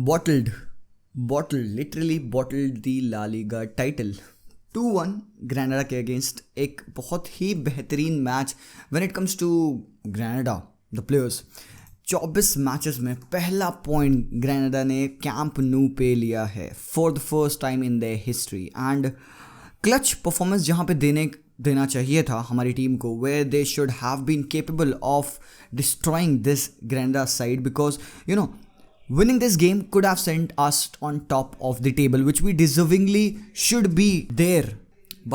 bottled, literally bottled the La Liga title. 2-1 Granada के against एक बहुत ही बेहतरीन match when it comes to Granada the players. 24 matches में पहला पॉइंट ग्रेनाडा ने कैंप नू पे लिया है for the first time in their history. And clutch performance जहाँ पे देना चाहिए था हमारी टीम को, where they should have been capable of destroying this Granada side, because winning this game could have sent us on top of the table, which we deservingly should be there.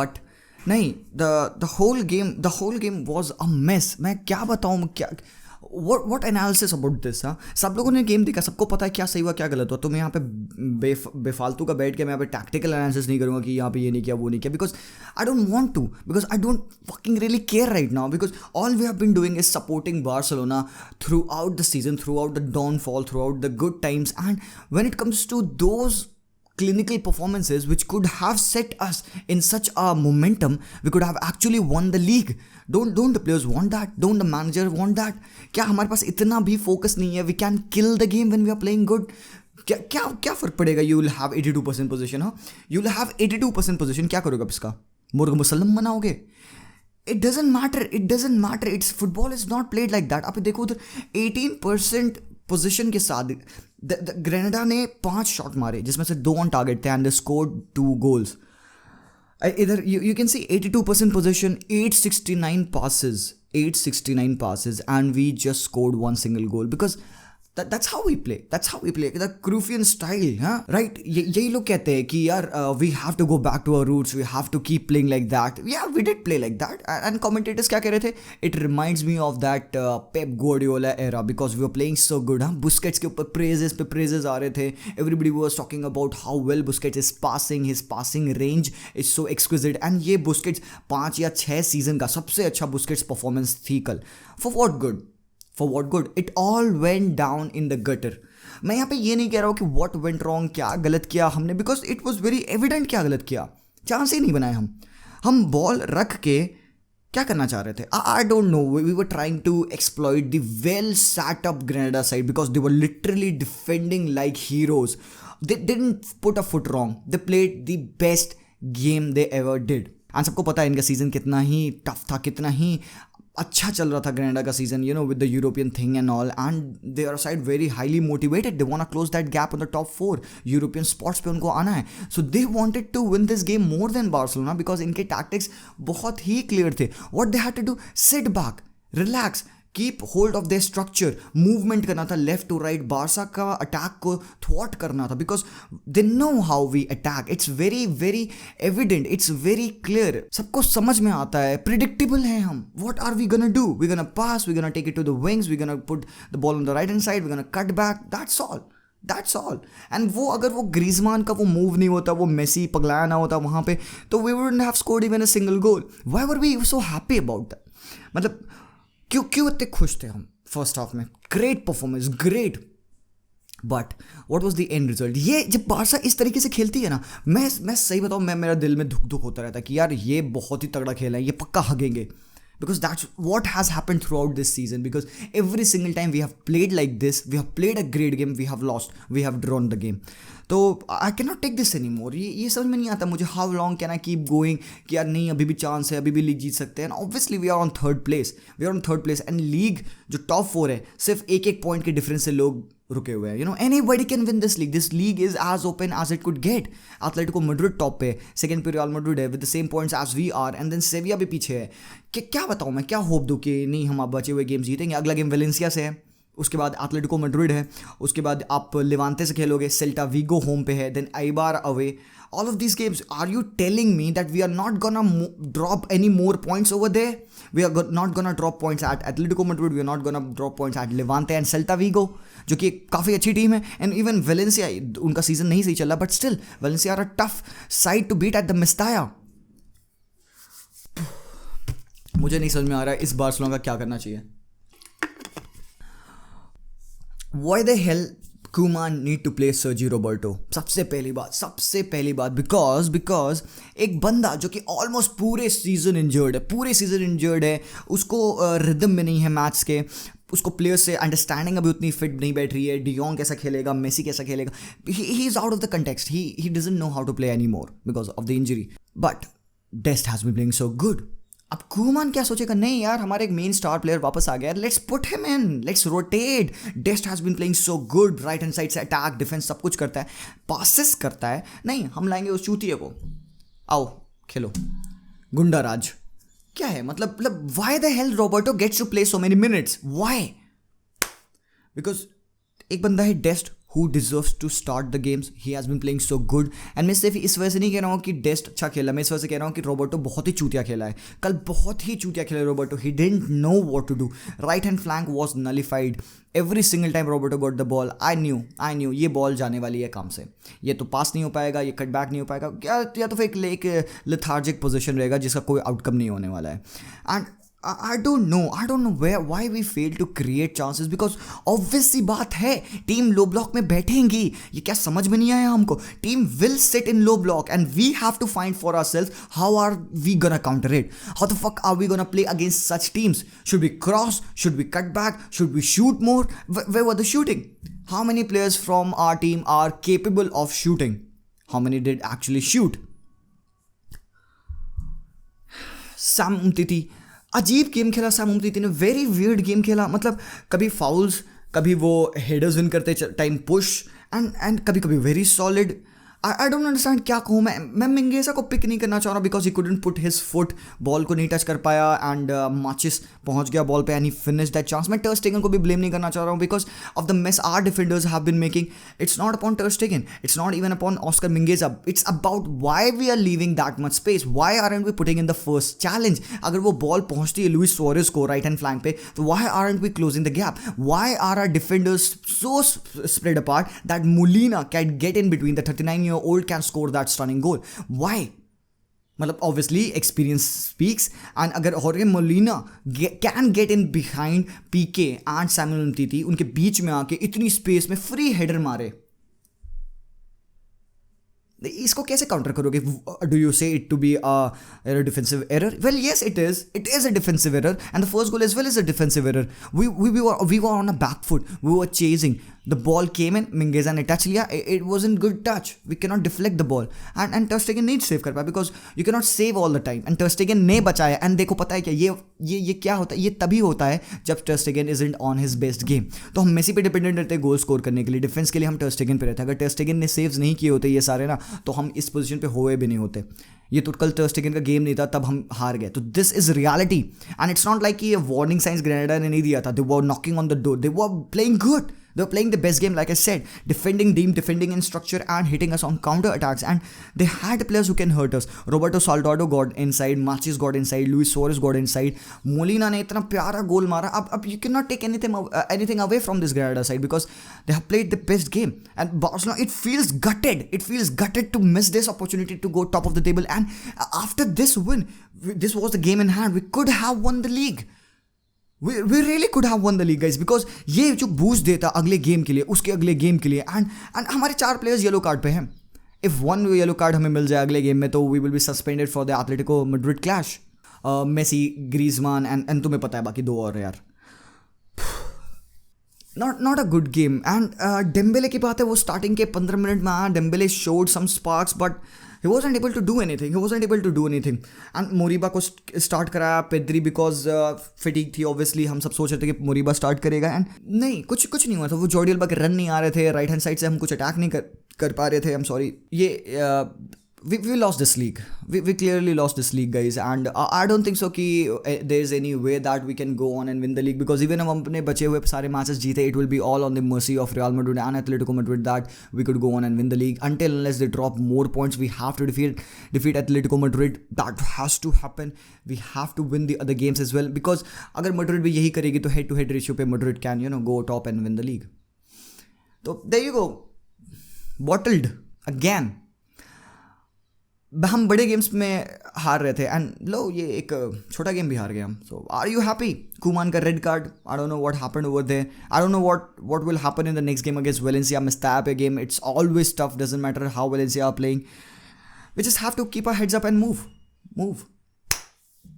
But नहीं, the whole game was a mess. मैं क्या बताऊँ, क्या what analysis about this? हाँ, सब लोगों ने game देखा, सबको पता है क्या सही हुआ क्या गलत हुआ. तो मैं यहाँ पे बेफालतू का बैठ के मैं यहाँ पे टैक्टिकल एनालिसिस नहीं करूँगा कि यहाँ पे ये नहीं किया वो नहीं किया, because I don't want to, because I don't fucking really care right now, because all we have been doing is supporting Barcelona throughout the season, throughout the downfall, throughout the good times. And when it comes to those clinical performances which could have set us in such a momentum, we could have actually won the league. Don't the players want that? Don't the manager want that? क्या हमारे पास इतना भी focus नहीं है? We can kill the game when we are playing good. क्या फर्क पड़ेगा? You will have 82% possession. हाँ, you will have 82% possession. क्या करोगे इसका? मुर्ग मुसल्लम बनाओगे? It doesn't matter. It's football is not played like that. आप देखो उधर 18% पोजीशन के साथ ग्रेनाडा ने 5 शॉट मारे जिसमें से 2 ऑन टारगेट थे एंड दे स्कोर्ड 2 गोल्स. इधर you can see 82% position, 869 passes and we just scored 1 single goal, because that's how we play. The Cruyffian style, huh? Right? यही लोग कहते हैं कि यार we have to go back to our roots, we have to keep playing like that. Yeah, we did play like that. And commentators क्या कह रहे थे? It reminds me of that Pep Guardiola era, because we were playing so good. हाँ, Busquets के ऊपर praises आ रहे थे. Everybody was talking about how well Busquets is passing. His passing range is so exquisite. And ये Busquets 5 या 6 season का सबसे अच्छा Busquets परफॉर्मेंस थी कल. For what good? It all went down in the gutter. मैं यहाँ पे ये नहीं कह रहा हूँ कि what went wrong, क्या गलत किया हमने, because it was very evident क्या गलत किया. चांस ही नहीं बनाए हम बॉल रख के क्या करना चाह रहे थे. I don't know. We were trying to exploit the well sat up Granada side, because they were literally defending like heroes. They didn't put a foot wrong. They played the best game they ever did. And सबको पता है इनका season कितना ही tough था, कितना ही अच्छा चल रहा था ग्रेनाडा का season, with the European thing and all, and they are side very highly motivated. They want to close that gap on the top 4 European spots पे उनको आना है. So they wanted to win this game more than Barcelona, because इनके tactics बहुत ही clear थे. What they had to do, sit back, relax, keep hold of the structure, movement करना था left to right. Barca का attack को थ्वॉट करना था, because they know how we attack. It's very very evident, it's very clear, सबको समझ में आता है, प्रिडिक्टेबल है हम. What are we gonna do? We gonna pass, we gonna take it to the wings, we gonna put the ball on the right hand side, we gonna cut back. That's all. And वो अगर वो ग्रीजमान का वो move नहीं होता, वो Messi पगलाया ना होता वहाँ पे, तो we wouldn't have scored even a single goal. Why were we so happy about that? मतलब क्यों इतने खुश थे हम फर्स्ट हाफ में? Great performance, great. But what was the end result? ये जब बारसा इस तरीके से खेलती है ना, मैं सही बताऊँ, मेरा दिल में धुक होता रहता है कि यार ये बहुत ही तगड़ा खेल है, ये पक्का हगेंगे. Because that's what has happened throughout this season, because every single time we have played like this, we have played a great game, we have lost, we have drawn the game. तो I cannot take this anymore. ये समझ में नहीं आता मुझे. How long can I keep going कि यार नहीं, अभी भी चांस है, अभी भी लीग जीत सकते हैं. And obviously we are on third place and league जो टॉप 4 है, सिर्फ एक पॉइंट के डिफरेंस से लोग रुके हुए हैं. Anybody can win this league. This league is as open as it could get. Atletico Madrid top पे, सेकंड पे रियल मैड्रिड है with the same points as we are, and then सेविया भी पीछे है. क्या बताऊँ मैं, क्या होप दूँ कि नहीं हम आप बचे हुए गेम जीतेंगे. अगला गेम वेलेंसिया से है, उसके बाद एटलेटिको मैड्रिड है, उसके बाद आप लिवांते से खेलोगे, सेल्टा वीगो होम पे है, then Eibar away. All of these games, are you telling me that we are not gonna drop any more points over there? We are not gonna drop points at Atletico Madrid, we are not gonna drop points at Levante and Celta Vigo, जो कि काफ़ी अच्छी team है. And even Valencia, उनका season नहीं सही चला, but still Valencia are a tough side to beat at the Mestalla. मुझे नहीं समझ में आ रहा है इस बार्सिलोना का क्या करना चाहिए. Why the hell Koeman need to play Sergio Roberto? सबसे पहली बात because एक बंदा जो कि ऑलमोस्ट पूरे सीजन इंजर्ड है, उसको रिदम में नहीं है मैच के, उसको प्लेयर्स से अंडरस्टैंडिंग अभी उतनी फिट नहीं बैठ रही है. डियोंग कैसा खेलेगा, मेसी कैसा खेलेगा, he is out of the context. He doesn't know how to play any more because of the injury. But Dest has been playing so good. अब कुमान क्या सोचेगा, नहीं यार हमारे एक मेन स्टार प्लेयर वापस आ गया, let's put him in, let's rotate. Dest has been playing so good, right hand side से अटैक डिफेंस सब कुछ करता है, पासिस करता है. नहीं, हम लाएंगे उस चूतिए को, आओ खेलो गुंडा राज. क्या है मतलब why the hell Roberto gets to play so many minutes, why? Because एक बंदा है डेस्ट who deserves to start the games. He has been playing so good. And मैं सिर्फ इस वजह से नहीं कह रहा हूँ कि डेस्ट अच्छा खेला, मैं इस वजह से कह रहा हूँ कि रोबर्टो बहुत ही चूतिया खेला है कल, बहुत ही चूतिया खेला Roberto. He didn't know what to do. Right hand flank was nullified. Every single time Roberto got the ball, I knew ये बॉल जाने वाली है काम से, ये तो पास नहीं हो पाएगा, ये कट बैक नहीं हो पाएगा, या तो फिर एक लेथार्जिक पोजिशन रहेगा जिसका कोई आउटकम नहीं होने वाला है. And I don't know why we fail to create chances, because obvious सी बात है टीम लो ब्लॉक में बैठेंगी. ये क्या समझ में नहीं आया हमको? Team will sit in low block and we have to find for ourselves how are we gonna counter it. How the fuck are we gonna play against such teams? Should we cross? Should we cut back? Should we shoot more? Where were the shooting? How many players from our team are capable of shooting? How many did actually shoot? Sam Umtiti अजीब game खेला. Sam उमतीती ने very weird game खेला. मतलब कभी fowls, कभी वो headers win करते time push, and कभी कभी very solid. I don't understand क्या कहूँ मैं मिंगेसा को पिक नहीं करना चाह रहा because he couldn't put his foot, ball को नहीं टच कर पाया एंड माचिस पहुंच गया बॉल पे and he finish that chance. मैं टर स्टेगन को भी ब्लेम नहीं करना चाह रहा हूँ because of the miss are defenders have been making. It's not upon Ter Stegen, it's not even upon Oscar Mingueza, it's about why we are leaving that much space, why aren't we putting in the first challenge. अगर वो ball पहुंचती है Luis Suarez को right hand flank पे, तो why aren't we closing the gap, why are our defenders so spread apart that Molina can get in between, the 39-year-old can score that stunning goal. Why? मतलब obviously experience speaks, and अगर Jorge Molina can get in behind PK and Samuel Umtiti, उनके बीच में आके इतनी space में free header मारे, इसको कैसे काउंटर करोगे? Do you say it to be a defensive error? Well, yes, it is a defensive error, and the first goal as well is a defensive error. We were on a back foot, we were chasing, the ball came in, Mingueza ने touch लिया, it wasn't good touch, we cannot deflect the ball, and Ter Stegen नहीं save कर पाया because you cannot save all the time, and Ter Stegen ने बचाया. And देखो पता है क्या, ये क्या होता है, ये तभी होता है जब Ter Stegen isn't on his best game. तो हम मेसी पे डिपेंडेंट रहते हैं गोल स्कोर करने के लिए, डिफेंस के लिए हम Ter Stegen पे रहते हैं. अगर Ter Stegen ने सेव्स नहीं किए होते ये सारे ना, तो हम इस पोजीशन पे हुए भी नहीं होते. ये तो कल Ter Stegen का गेम नहीं था, तब हम हार गए. तो this is reality, and it's not like कि ये वार्निंग साइंस ग्रेनेडा ने नहीं दिया था. They were knocking on the door, they were playing good, they were playing the best game, like I said, defending in structure and hitting us on counter attacks, and they had players who can hurt us. Roberto Soldado got inside, Machis got inside, Luis Suarez got inside, Molina ने इतना प्यारा गोल मारा. अब you cannot take anything away from this Granada side because they have played the best game. And Barcelona, it feels gutted to miss this opportunity to go top of the table. And after this win, this was the game in hand, we could have won the league. We really could have won the league, guys, because ये जो boost देता अगले game के लिए, उसके अगले game के लिए, एंड हमारे 4 प्लेयर्स येलो कार्ड पे हैं. इफ 1 येलो कार्ड हमें मिल जाए अगले गेम में, तो we will be suspended for the Atletico Madrid clash. Messi, Griezmann and तुम्हें पता है बाकी 2 और यार. Not a good game. And Dembele की बात है, वो स्टार्टिंग के 15 मिनट में आया. Dembele showed some sparks, but he wasn't able to do anything. And मोरीबा को स्टार्ट कराया, पेद्री बिकॉज फिटिक थी ऑब्वियसली. हम सब सोच रहे थे कि मोरीबा स्टार्ट करेगा, एंड नहीं, कुछ नहीं हुआ था. वो जॉर्डी अल्बा के रन नहीं आ रहे थे, राइट हैंड साइड से हम कुछ अटैक नहीं कर पा रहे थे. आई एम सॉरी, ये we lost this league. We clearly lost this league, guys, and I don't think so कि there is any way that we can go on and win the league, because even हम अपने बचे हुए सारे matches जीते, it will be all on the mercy of Real Madrid and Atletico Madrid that we could go on and win the league. Until unless they drop more points, we have to defeat Atletico Madrid. That has to happen. We have to win the other games as well, because अगर Madrid भी यही करेगी तो head to head ratio पे Madrid can go top and win the league. तो there you go, bottled again. हम बड़े games में हार रहे थे, एंड लो ये एक छोटा गेम भी हार गए हम. So are you happy? Koeman का red card, I don't know what happened over there. I don't know what will happen in the next game against Valencia. Mistake पे game, it's always tough, doesn't matter how Valencia are playing. We just have to keep our heads up and move.